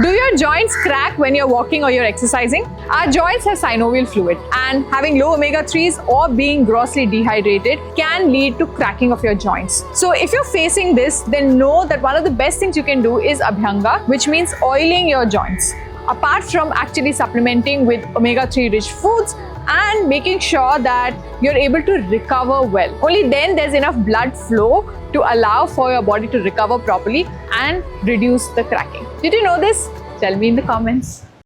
Do your joints crack when you're walking or you're exercising? Our joints have synovial fluid, and having low omega-3s or being grossly dehydrated can lead to cracking of your joints. So if you're facing this, then know that one of the best things you can do is Abhyanga, which means oiling your joints. Apart from actually supplementing with omega-3 rich foods and making sure that you're able to recover well. Only then there's enough blood flow to allow for your body to recover properly and reduce the cracking. Did you know this? Tell me in the comments.